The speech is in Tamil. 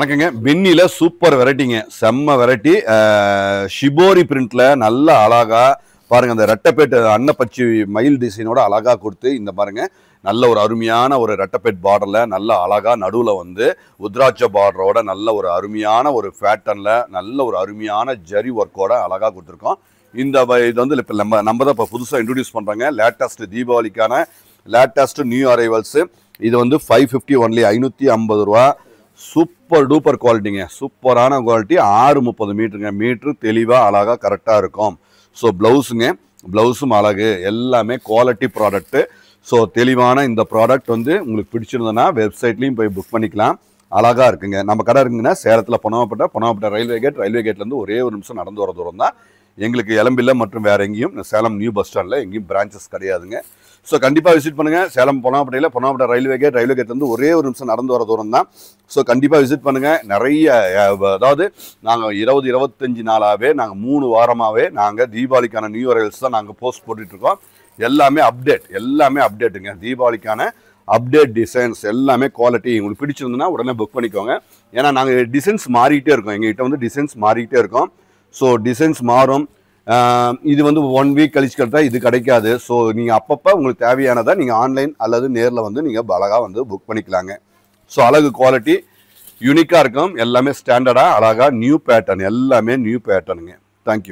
வணக்கங்க. பென்னில சூப்பர் வெரைட்டிங்க, செம்ம வெரைட்டி. ஷிபோரி பிரிண்ட்ல நல்ல அழகா பாருங்க, அந்த ரெட்டப்பேட் அன்னப்பச்சி மயில் டிசைனோட அழகா கொடுத்து இந்த பாருங்க, நல்ல ஒரு அருமையான ஒரு ரெட்டப்பேட் பார்டர்ல நல்ல அழகா நடுவில் வந்து உத்ராட்ச பார்டரோட நல்ல ஒரு அருமையான ஒரு பேட்டர்ன்ல நல்ல ஒரு அருமையான ஜரி ஒர்க்கோட அழகா கொடுத்துருக்கோம். இது வந்து இப்போ நம்ம தான் இப்போ புதுசாக இன்ட்ரடியூஸ் பண்ணுறாங்க. லேட்டஸ்ட் தீபாவளிக்கான லேட்டஸ்ட் நியூ அரைவல்ஸ். இது வந்து 550 ஒன்லி, 550 ரூபா. சூப்பர் டூப்பர் குவாலிட்டிங்க, சூப்பரான குவாலிட்டி. 630 மீட்டருங்க, மீட்ரு தெளிவாக அழகாக கரெக்டாக இருக்கும். ஸோ ப்ளவுஸுங்க, ப்ளவுஸும் அழகு, எல்லாமே குவாலிட்டி ப்ராடக்ட்டு. ஸோ தெளிவான இந்த ப்ராடக்ட் வந்து உங்களுக்கு பிடிச்சிருந்ததுன்னா வெப்சைட்லேயும் போய் புக் பண்ணிக்கலாம். அழகாக இருக்குங்க. நம்ம கடை இருக்குங்கன்னா சேலத்தில் பொனவாப்பட்ட ரயில்வே கேட்லேருந்து ஒரே ஒரு நிமிஷம் நடந்து வர தூரம் தான். எங்களுக்கு எலம்பில்ல மற்றும் வேறு எங்கேயும் சேலம் நியூ பஸ் ஸ்டாண்டில் எங்கேயும் பிரான்ச்சஸ் கிடையாதுங்க. ஸோ கண்டிப்பாக விசிட் பண்ணுங்கள். சேலம் பொனவாப்பட்ட ரயில்வே கேட்லேருந்து ஒரே ஒரு நிமிஷம் நடந்து வர தூரம் தான். ஸோ கண்டிப்பாக விசிட் பண்ணுங்கள். நிறைய அதாவது நாங்கள் 20-25 நாளாகவே நாங்கள் 3 வாரமாகவே நாங்கள் தீபாவளிக்கான நியூ அரைவல்ஸ் தான் நாங்கள் போஸ்ட் போட்டுட்ருக்கோம். எல்லாமே அப்டேட்டுங்க. தீபாவளிக்கான அப்டேட் டிசைன்ஸ் எல்லாமே குவாலிட்டி. உங்களுக்கு பிடிச்சிருந்துன்னா உடனே புக் பண்ணிக்கோங்க. ஏன்னா நாங்கள் டிசைன்ஸ் மாறிக்கிட்டே இருக்கோம். எங்ககிட்ட வந்து டிசைன்ஸ் மாறிக்கிட்டே இருக்கோம். ஸோ டிசைன்ஸ் மாறும். இது வந்து 1 வீக் கழிச்சு கிடைத்தா இது கிடைக்காது. ஸோ நீங்கள் அப்பப்போ உங்களுக்கு தேவையானதை நீங்கள் ஆன்லைன் அல்லது நேரில் வந்து நீங்கள் அழகாக வந்து புக் பண்ணிக்கலாங்க. ஸோ அழகு குவாலிட்டி யூனிக்காக இருக்கும். எல்லாமே ஸ்டாண்டர்டாக அழகாக நியூ பேட்டர்ன், எல்லாமே நியூ பேட்டர்னுங்க. தேங்க்யூ.